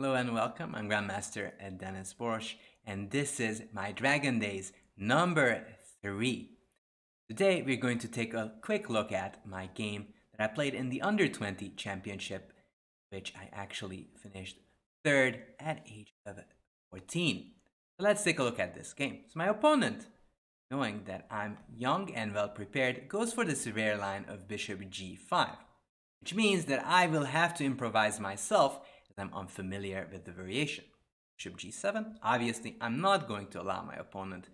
Hello and welcome. I'm Grandmaster at Denes Boros, and this is my Dragon Days number 3. Today we're going to take a quick look at my game that I played in the Under 20 Championship, which I actually finished third at age of 14. So let's take a look at this game. So my opponent, knowing that I'm young and well prepared, goes for the severe line of Bishop g5, which means that I will have to improvise myself as I'm unfamiliar with the variation. Bishop g7, obviously I'm not going to allow my opponent to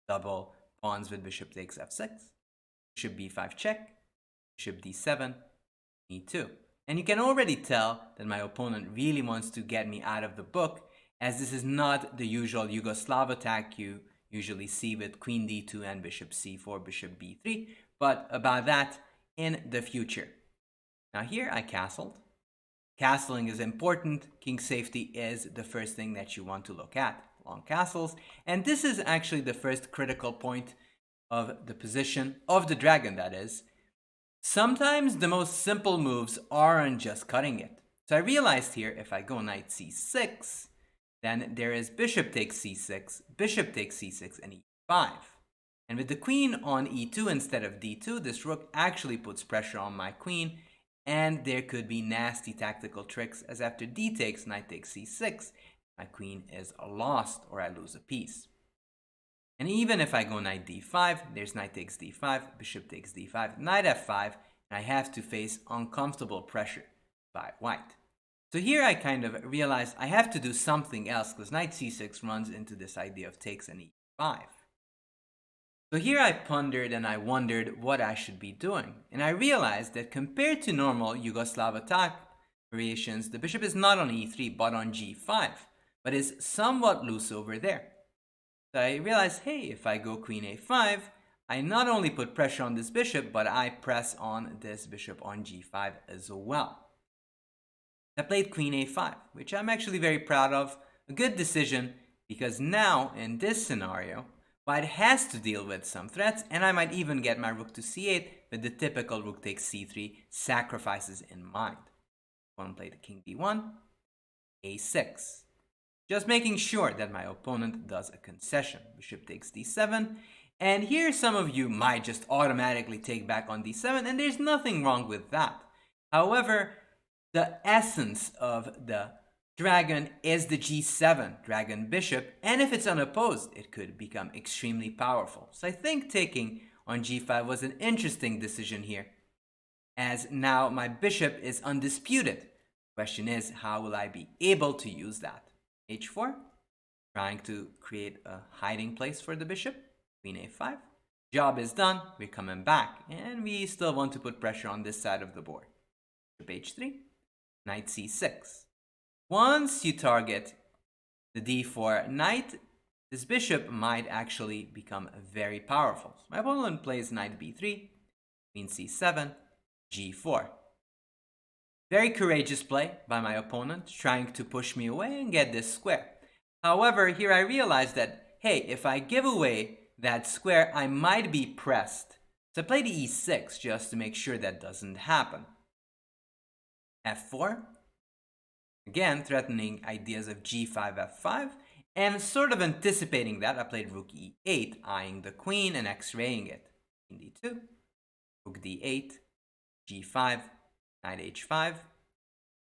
double pawns with bishop takes f6, bishop b5 check, bishop d7, e2. And you can already tell that my opponent really wants to get me out of the book, as this is not the usual Yugoslav attack you usually see with queen d2 and bishop c4, bishop b3, but about that in the future. Now here I castled. Castling is important. King safety is the first thing that you want to look at. Long castles. And this is actually the first critical point of the position of the dragon, that is. Sometimes the most simple moves aren't just cutting it. So I realized here, if I go knight c6, then there is bishop takes c6, bishop takes c6, and e5. And with the queen on e2 instead of d2, this rook actually puts pressure on my queen, and there could be nasty tactical tricks, as after d takes, knight takes c6, my queen is lost or I lose a piece. And even if I go knight d5, there's knight takes d5, bishop takes d5, knight f5, and I have to face uncomfortable pressure by white. So here I kind of realized I have to do something else, because knight c6 runs into this idea of takes and e5. So here I pondered and I wondered what I should be doing, and I realized that compared to normal Yugoslav attack variations, the bishop is not on e3 but on g5, but is somewhat loose over there. So I realized, hey, if I go queen a5, I not only put pressure on this bishop, but I press on this bishop on g5 as well. I played queen a5, which I'm actually very proud of. A good decision, because now in this scenario, white has to deal with some threats, and I might even get my rook to c8 with the typical rook takes c3 sacrifices in mind. One played king d1, a6. Just making sure that my opponent does a concession. Bishop takes d7, and here some of you might just automatically take back on d7, and there's nothing wrong with that. However, the essence of the dragon is the g7 dragon bishop, and if it's unopposed, it could become extremely powerful. So I think taking on g5 was an interesting decision here, as now my bishop is undisputed. Question is, how will I be able to use that? h4, trying to create a hiding place for the bishop. Queen a5. Job is done, we're coming back, and we still want to put pressure on this side of the board. Bishop h3, knight c6. Once you target the d4 knight, this bishop might actually become very powerful. So my opponent plays knight b3, queen c7, g4. Very courageous play by my opponent, trying to push me away and get this square. However, here I realized that, hey, if I give away that square, I might be pressed. So I played e6 just to make sure that doesn't happen. f4. Again, threatening ideas of g5, f5. And sort of anticipating that, I played rook e8, eyeing the queen and x-raying it. Queen d2, rook d8, g5, knight h5.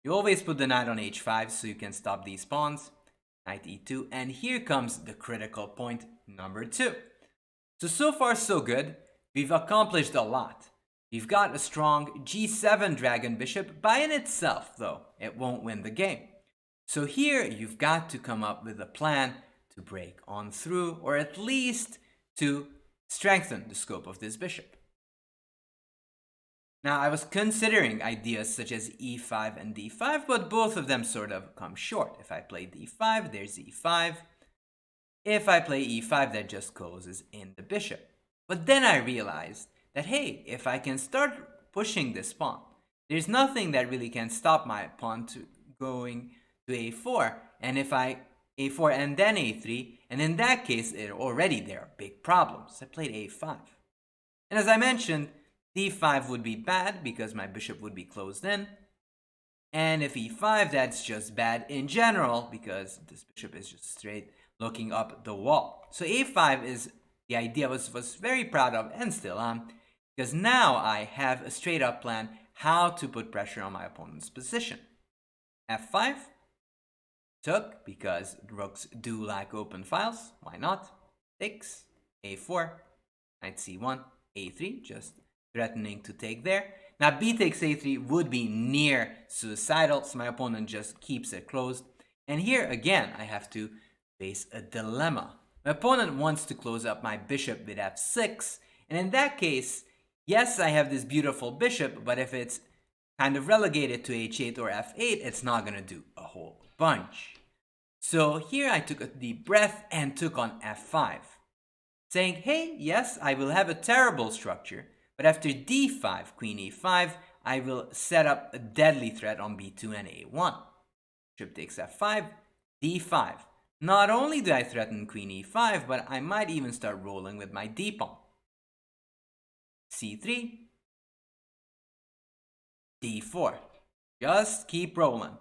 You always put the knight on h5 so you can stop these pawns. Knight e2, and here comes the critical point number 2. So far so good. We've accomplished a lot. We've got a strong g7 dragon bishop. By in itself, though, it won't win the game. So here you've got to come up with a plan to break on through, or at least to strengthen the scope of this bishop. Now, I was considering ideas such as e5 and d5, but both of them sort of come short. If I play d5, there's e5. If I play e5, that just closes in the bishop. But then I realized that, hey, if I can start pushing this pawn, there's nothing that really can stop my pawn to going to a4. And if I a4 and then a3, and in that case, there are big problems. I played a5. And as I mentioned, d5 would be bad because my bishop would be closed in. And if e5, that's just bad in general because this bishop is just straight looking up the wall. So a5 is the idea I was very proud of and still am, because now I have a straight up plan how to put pressure on my opponent's position. f5, took because rooks do like open files, why not? Takes, a4, knight c1, a3, just threatening to take there. Now b takes a3 would be near suicidal, so my opponent just keeps it closed. And here again, I have to face a dilemma. My opponent wants to close up my bishop with f6, and in that case, yes, I have this beautiful bishop, but if it's kind of relegated to h8 or f8, it's not going to do a whole bunch. So here I took a deep breath and took on f5, saying, hey, yes, I will have a terrible structure, but after d5, queen e5, I will set up a deadly threat on b2 and a1. Bishop takes f5, d5. Not only do I threaten queen e5, but I might even start rolling with my d-pawn. c3, d4. Just keep rolling.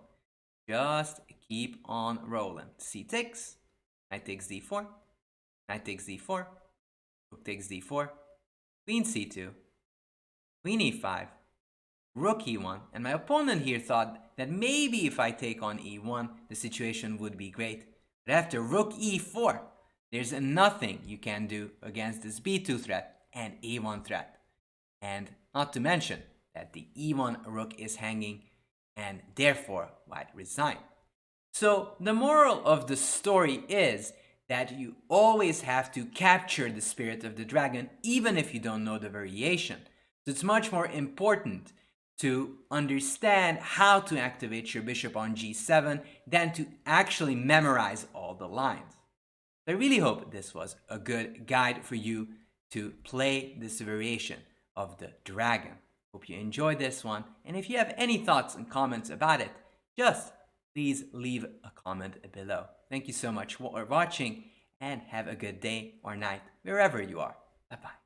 Just keep on rolling. c takes, knight takes d4, knight takes d4, rook takes d4, queen c2, queen e5, rook e1, and my opponent here thought that maybe if I take on e1, the situation would be great. But after rook e4, there's nothing you can do against this b2 threat and a1 threat. And not to mention that the e1 rook is hanging, and therefore white resigned. So the moral of the story is that you always have to capture the spirit of the dragon, even if you don't know the variation. So it's much more important to understand how to activate your bishop on g7 than to actually memorize all the lines. I really hope this was a good guide for you to play this variation of the dragon. Hope you enjoyed this one, and if you have any thoughts and comments about it, just please leave a comment below. Thank you so much for watching, and have a good day or night wherever you are. Bye-bye.